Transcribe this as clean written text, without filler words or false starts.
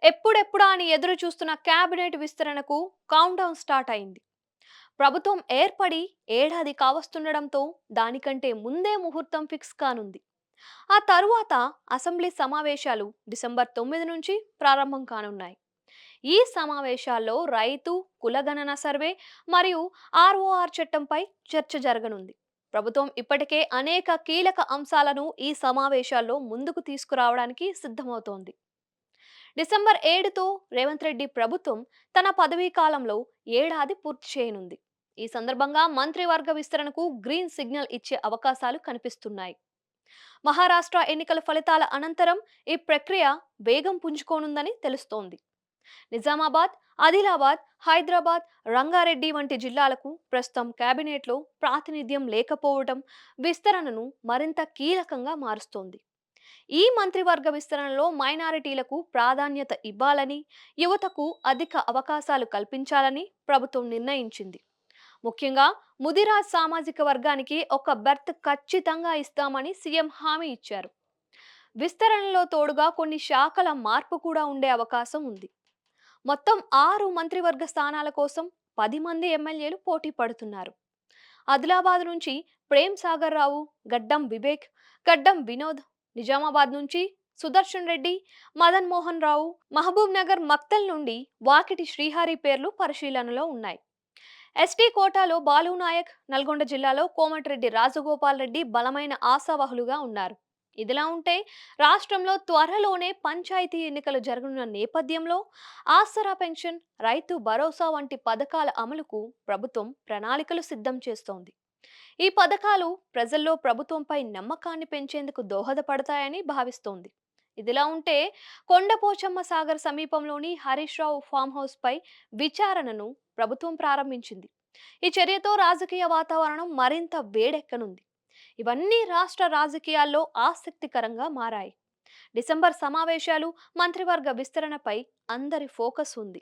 ఎప్పుడెప్పుడా అని ఎదురు చూస్తున్న కేబినెట్ విస్తరణకు కౌంట్డౌన్ స్టార్ట్ అయింది. ప్రభుత్వం ఏర్పడి ఏడాది కావస్తుండడంతో దానికంటే ముందే ముహూర్తం ఫిక్స్ కానుంది. ఆ తరువాత అసెంబ్లీ సమావేశాలు డిసెంబర్ 9 నుంచి ప్రారంభం కానున్నాయి. ఈ సమావేశాల్లో రైతు కులగణన సర్వే మరియు ఆర్ఓఆర్ చట్టంపై చర్చ జరగనుంది. ప్రభుత్వం ఇప్పటికే అనేక కీలక అంశాలను ఈ సమావేశాల్లో ముందుకు తీసుకురావడానికి సిద్ధమవుతోంది. డిసెంబర్ 7తో రేవంత్ రెడ్డి ప్రభుత్వం తన పదవీ కాలంలో ఏడాది పూర్తి చేయనుంది. ఈ సందర్భంగా మంత్రివర్గ విస్తరణకు గ్రీన్ సిగ్నల్ ఇచ్చే అవకాశాలు కనిపిస్తున్నాయి. మహారాష్ట్ర ఎన్నికల ఫలితాల అనంతరం ఈ ప్రక్రియ వేగం పుంజుకోనుందని తెలుస్తోంది. నిజామాబాద్, ఆదిలాబాద్, హైదరాబాద్, రంగారెడ్డి వంటి జిల్లాలకు ప్రస్తుతం కేబినెట్లో ప్రాతినిధ్యం లేకపోవడం విస్తరణను మరింత కీలకంగా మారుస్తోంది. ఈ మంత్రివర్గ విస్తరణలో మైనారిటీలకు ప్రాధాన్యత ఇవ్వాలని, యువతకు అధిక అవకాశాలు కల్పించాలని ప్రభుత్వం నిర్ణయించింది. ముఖ్యంగా ముదిరాజ్ సామాజిక వర్గానికి ఒక బెర్త్ ఖచ్చితంగా ఇస్తామని సీఎం హామీ ఇచ్చారు. విస్తరణలో తోడుగా కొన్ని శాఖల మార్పు కూడా ఉండే అవకాశం ఉంది. మొత్తం 6 మంత్రివర్గ స్థానాల కోసం 10 మంది ఎమ్మెల్యేలు పోటీ పడుతున్నారు. ఆదిలాబాద్ నుంచి ప్రేమ్ సాగర్ రావు, గడ్డం వివేక్, గడ్డం వినోద్, నిజామాబాద్ నుంచి సుదర్శన్ రెడ్డి, మదన్ మోహన్ రావు, మహబూబ్ నగర్ మక్తల్ నుండి వాకిటి శ్రీహరి పేర్లు పరిశీలనలో ఉన్నాయి. ఎస్టీ కోటాలో బాలు నాయక్, నల్గొండ జిల్లాలో కోమటిరెడ్డి రాజగోపాల్ రెడ్డి బలమైన ఆశావహులుగా ఉన్నారు. ఇదిలా ఉంటే రాష్ట్రంలో త్వరలోనే పంచాయతీ ఎన్నికలు జరగనున్న నేపథ్యంలో ఆసరా పెన్షన్, రైతు భరోసా వంటి పథకాల అమలుకు ప్రభుత్వం ప్రణాళికలు సిద్ధం చేస్తోంది. ఈ పథకాలు ప్రజల్లో ప్రభుత్వంపై నమ్మకాన్ని పెంచేందుకు దోహదపడతాయని భావిస్తోంది. ఇదిలా ఉంటే కొండపోచమ్మ సాగర్ సమీపంలోని హరీష్ రావు ఫామ్ హౌస్ పై విచారణను ప్రభుత్వం ప్రారంభించింది. ఈ చర్యతో రాజకీయ వాతావరణం మరింత వేడెక్కనుంది. ఇవన్నీ రాష్ట్ర రాజకీయాల్లో ఆసక్తికరంగా మారాయి. డిసెంబర్ సమావేశాలు, మంత్రివర్గ విస్తరణపై అందరి ఫోకస్ ఉంది.